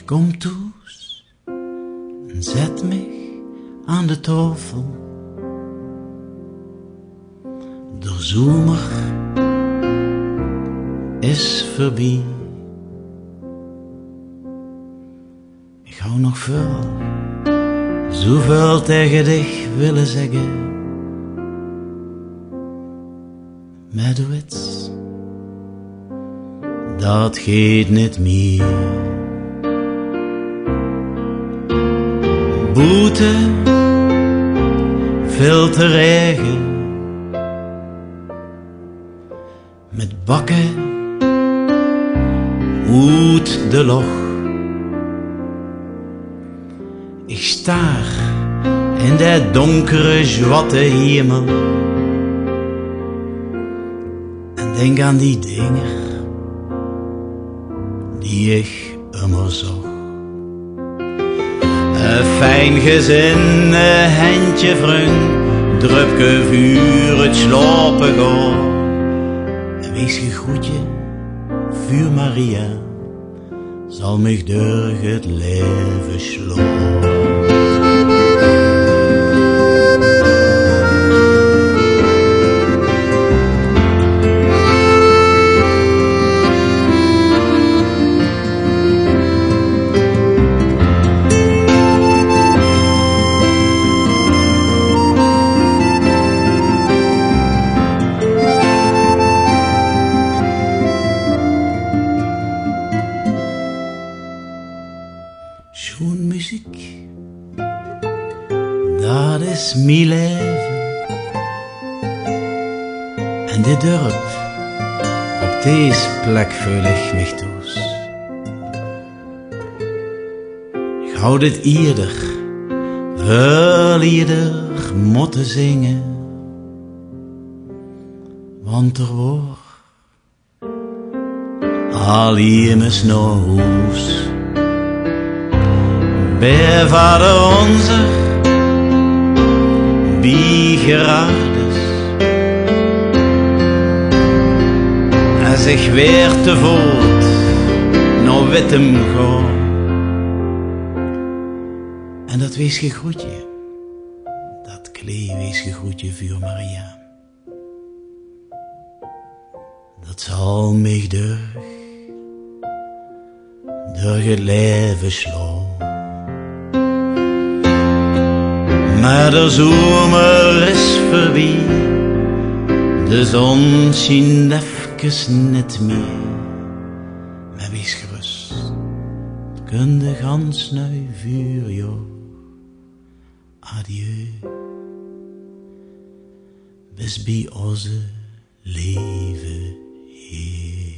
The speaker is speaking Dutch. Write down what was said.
Kom toes en zet mich aan de tafel. De zomer is voorbij. Ik hou nog veel, zoveel tegen dich willen zeggen. Maar doe het, dat gaat niet meer. Boete, veel te regen, met bakken uit de loch. Ik staar in de donkere, zwatte hemel en denk aan die dingen die ik immer zocht. Een fijn gezin, een handje vriend, drupke vuur, het slapen gaan. En wees je groetje, vuur Maria, zal mich door het leven slaan. Schoon muziek, dat is mijn leven. En dit dorp, op deze plek voel ik mich thuis. Ik hou dit ieder, wel ieder moeten zingen. Want er wordt al immers naar huis. Bij Vader onze, bij Gerardus, en zich weer te voort naar Wittem gaan. En dat wees je groetje, dat klee wees je groetje voor Maria. Dat zal mich door het leven slaan. Maar de zomer is voorbij, de zon schijnt even net meer. Maar wees gerust, het kun de gans nu vuur, joh. Adieu, bis bij onze leven hier.